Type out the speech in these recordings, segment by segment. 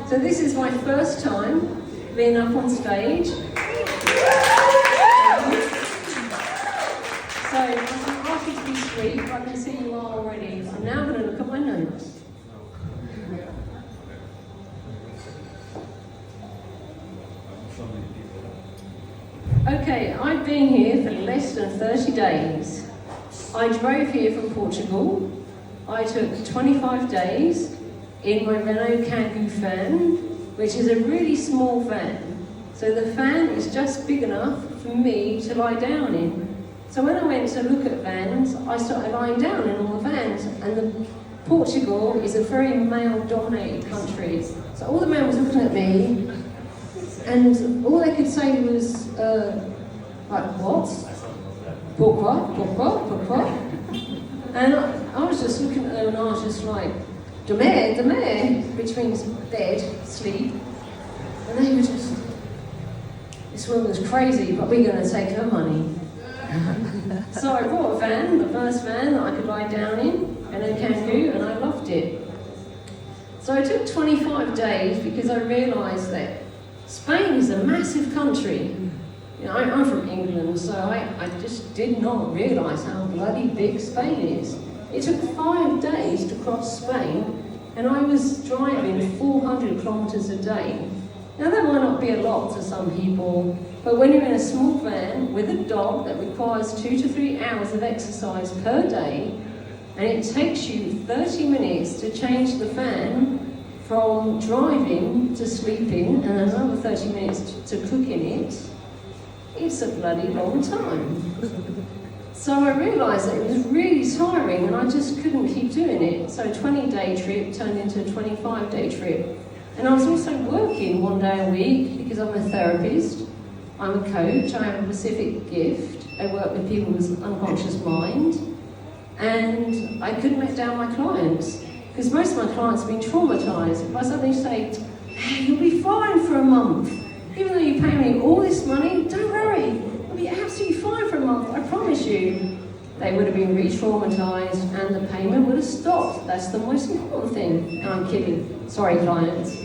So this is my first time being up on stage. So I ask you to be sweet, I can see you are already. I'm now going to look at my notes. Okay, I've been here for less than 30 days. I drove here from Portugal. I took 25 days in my Renault Kangoo fan, which is a really small fan. So the fan is just big enough for me to lie down in. So when I went to look at vans, I started lying down in all the vans. And Portugal is a very male-dominated country. So all the men was looking at me, and all they could say was, like, what? Pourquoi? Pourquoi? Pourquoi? And I was just looking at them and I was just like, demain, which means bed, sleep. And they were just, this woman's crazy, but we're going to take her money. So I bought a van, the first van that I could lie down in, and a Kangoo, and I loved it. So I took 25 days because I realised that Spain is a massive country. You know, I'm from England, so I just did not realise how bloody big Spain is. It took 5 days to cross Spain, and I was driving 400 kilometres a day. Now that might not be a lot to some people, but when you're in a small van with a dog that requires 2 to 3 hours of exercise per day, and it takes you 30 minutes to change the fan from driving to sleeping, and another 30 minutes to cooking it, it's a bloody long time. So I realised that it was really tiring and I just couldn't keep doing it. So a 20-day trip turned into a 25-day trip. And I was also working 1 day a week because I'm a therapist, I'm a coach, I have a specific gift, I work with people with unconscious mind, and I couldn't let down my clients because most of my clients have been traumatised. If I suddenly say, hey, you'll be fine for a month, even though you pay me all this money, don't worry, you'll be absolutely fine for a month, I promise you. They would have been re-traumatised and the payment would have stopped. That's the most important thing. And I'm kidding. Sorry, clients.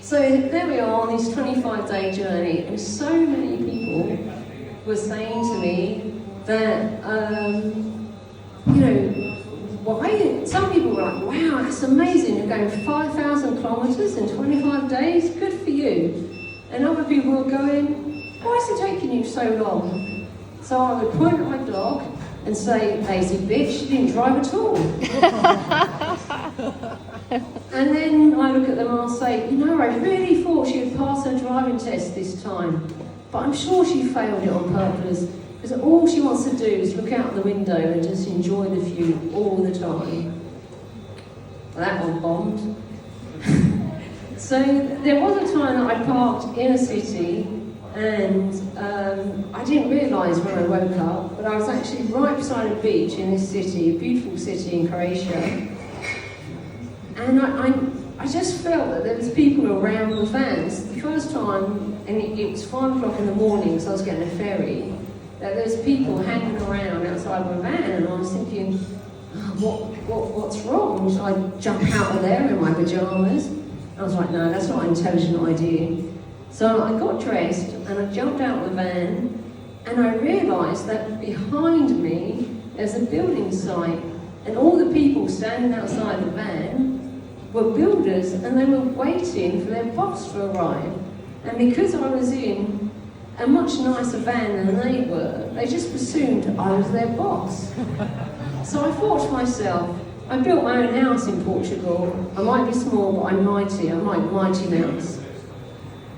So there we are on this 25-day journey, and so many people were saying to me that, you know, why? Some people were like, wow, that's amazing, you're going 5,000 kilometres in 25 days, good for you. And other people were going, why is it taking you so long? So I would point at my dog and say, lazy bitch, she didn't drive at all. And then I look at them and I'll say, you know, I really thought she would pass her driving test this time, but I'm sure she failed it on purpose. Because all she wants to do is look out the window and just enjoy the view all the time. Well, that one bombed. So there was a time that I parked in a city and I didn't realise when I woke up, but I was actually right beside a beach in this city, a beautiful city in Croatia. And I just felt that there was people around the vans. The first time, and it was 5 o'clock in the morning, so I was getting a ferry, that there's people hanging around outside my van, and I was thinking, oh, what's wrong? Should I jump out of there in my pyjamas? I was like, no, that's not an intelligent idea. So I got dressed and I jumped out of the van, and I realised that behind me there's a building site, and all the people standing outside the van were builders, and they were waiting for their boss to arrive. And because I was in a much nicer van than they were, they just assumed I was their boss. So I thought to myself, I built my own house in Portugal. I might be small, but I'm mighty. I'm like Mighty Mouse.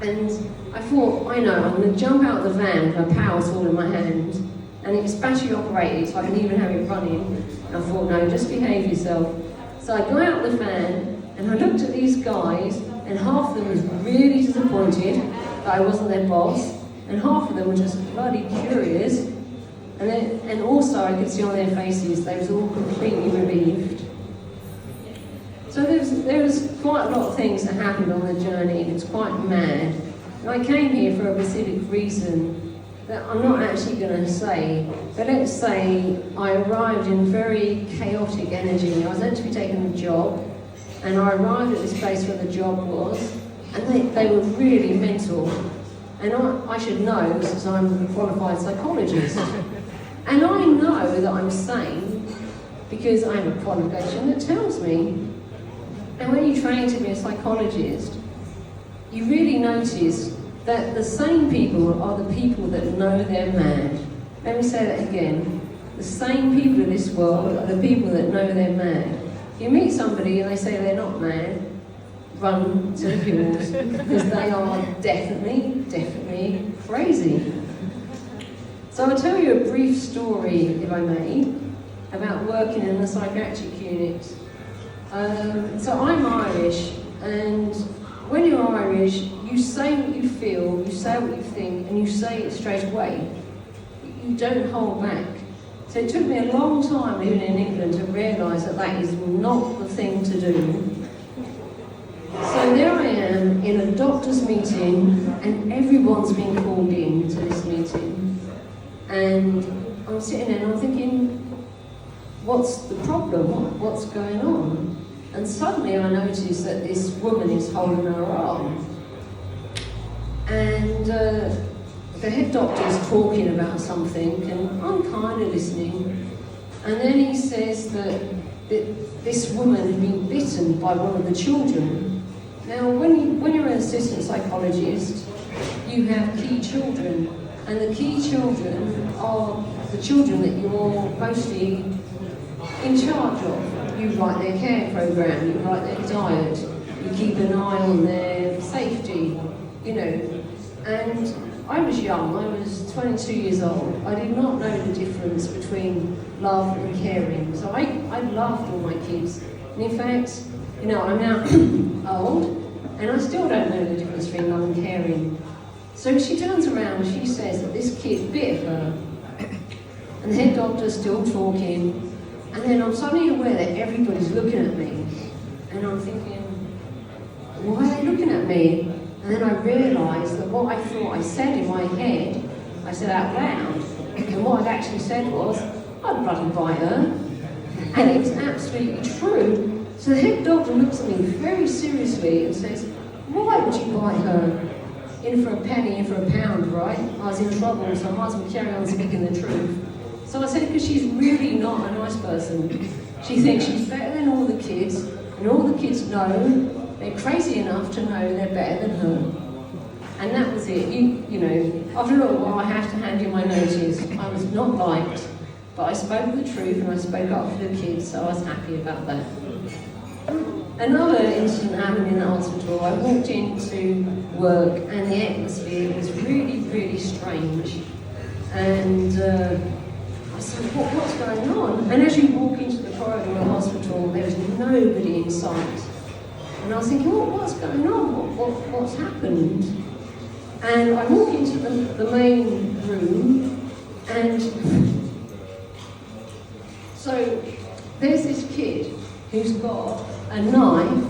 And I thought, I know, I'm going to jump out of the van with a power sword in my hand, and it's battery operated, so I can even have it running. And I thought, no, just behave yourself. So I got out of the van, and I looked at these guys, and half of them was really disappointed that I wasn't their boss, and half of them were just bloody curious. And also I could see on their faces they was all completely relieved. So there was quite a lot of things that happened on the journey. It was quite mad. And I came here for a specific reason that I'm not actually going to say. But let's say I arrived in very chaotic energy. I was meant to be taking a job, And I arrived at this place where the job was, and they were really mental. And I should know, since I'm a qualified psychologist. And I know that I'm sane because I have a qualification that tells me. And when you train to be a psychologist, you really notice that the sane people are the people that know they're mad. Let me say that again. The sane people of this world are the people that know they're mad. You meet somebody and they say they're not mad, run to the hills, because they are definitely crazy. So I'll tell you a brief story, if I may, about working in the psychiatric unit. So I'm Irish, and when you're Irish, you say what you feel, you say what you think, and you say it straight away. You don't hold back. So it took me a long time living in England to realise that that is not the thing to do. So there I am in a doctor's meeting, and everyone's been called in to this meeting. And I'm sitting there and I'm thinking, what's the problem? What's going on? And suddenly I notice that this woman is holding her arm. And the head doctor is talking about something, and I'm kind of listening. And then he says that this woman had been bitten by one of the children. Now, when you're an assistant psychologist, you have key children, and the key children are the children that you're mostly in charge of. You write their care program, you write their diet, you keep an eye on their safety, you know. And I was young, I was 22 years old. I did not know the difference between love and caring. So I loved all my kids. And in fact, you know, I'm now old, and I still don't know the difference between love and caring. So she turns around and she says that this kid bit her. And the head doctor's still talking. And then I'm suddenly aware that everybody's looking at me. And I'm thinking, why are they looking at me? And then I realised that what I thought I said in my head, I said out loud. And what I'd actually said was, I'd bloody bite her. And it was absolutely true. So the head doctor looks at me very seriously and says, why would you bite her? In for a penny, in for a pound, right? I was in trouble, so I might as well carry on speaking the truth. So I said, because she's really not a nice person. She thinks she's better than all the kids, and all the kids know they're crazy enough to know they're better than her. And that was it. You know, after a little while, I have to hand you my notice. I was not liked, but I spoke the truth and I spoke up for the kids, so I was happy about that. Another incident happened in the hospital. I walked into work and the atmosphere was really strange. And I said, what's going on? And as you walk into the corridor of the hospital, there was nobody in sight. And I was thinking, what's going on? What's happened? And I walk into the main room, and so there's this kid who's got a knife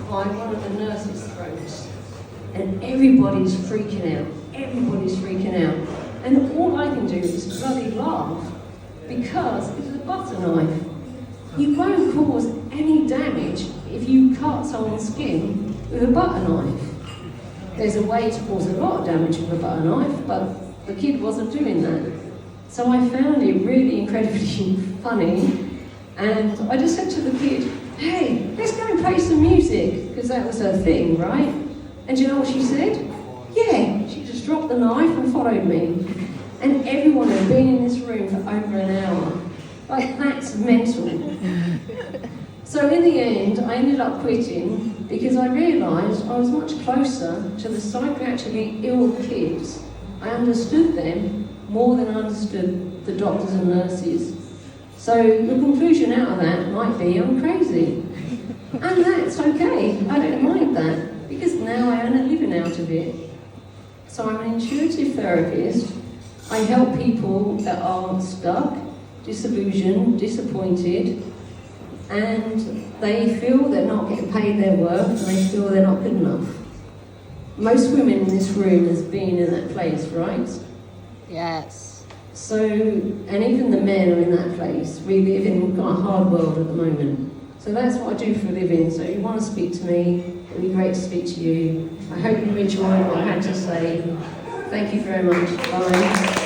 by one of the nurses' throats. And everybody's freaking out. Everybody's freaking out. And all I can do is bloody laugh, because it's a butter knife. You won't cause any damage if you cut someone's skin with a butter knife. There's a way to cause a lot of damage with a butter knife, but the kid wasn't doing that. So I found it really incredibly funny, and I just said to the kid, hey, let's go and play some music, because that was her thing, right? And do you know what she said? Yeah, she just dropped the knife and followed me. And everyone had been in this room for over an hour. Like, that's mental. So in the end, I ended up quitting because I realised I was much closer to the psychiatrically ill kids. I understood them more than I understood the doctors and nurses. So the conclusion out of that might be I'm crazy. And that's okay, I don't mind that, because now I earn a living out of it. So I'm an intuitive therapist. I help people that are stuck, disillusioned, disappointed, and they feel they're not getting paid their worth, and they feel they're not good enough. Most women in this room has been in that place, right? Yes. So, and even the men are in that place. We live in quite a hard world at the moment. So that's what I do for a living. So if you want to speak to me, it'd be great to speak to you. I hope you enjoyed what I had to say. Thank you very much. Bye.